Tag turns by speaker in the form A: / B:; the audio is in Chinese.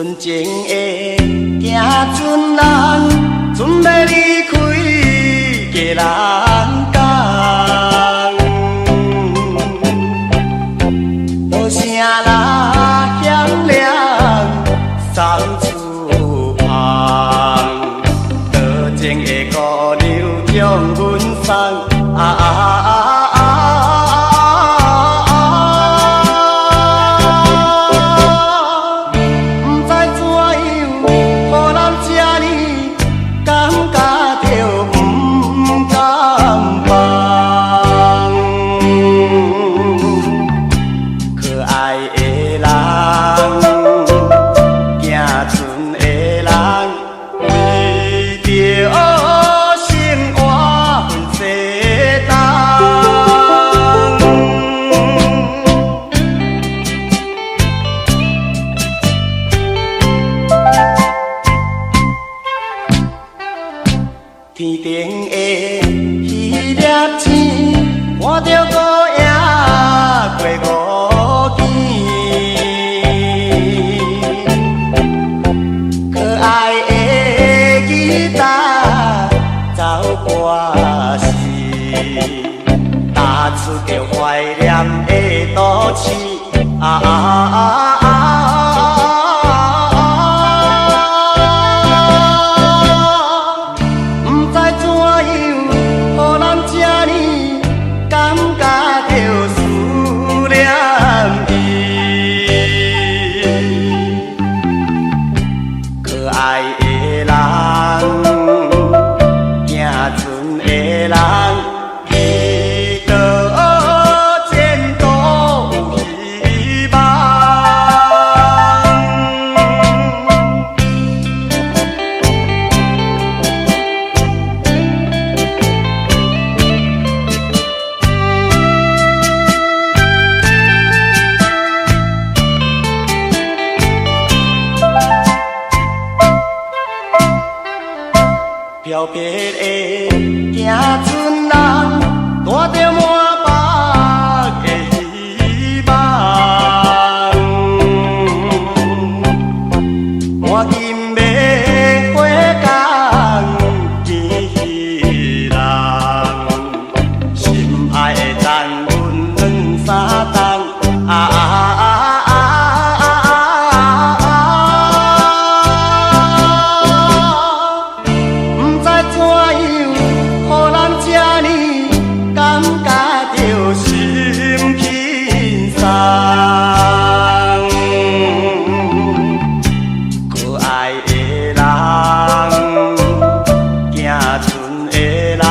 A: 纯情的行船人，准备离开家人港。无声啦响亮，送厝旁，多情的姑娘向阮送。天顶的迄粒星，看着孤影过5更。可爱的吉他走歌时，打出着怀念的都市。漂泊的行船人，带着满腹的希望，赶紧要回港见彼人，心爱的等阮2、3冬。可爱的人，行船的人，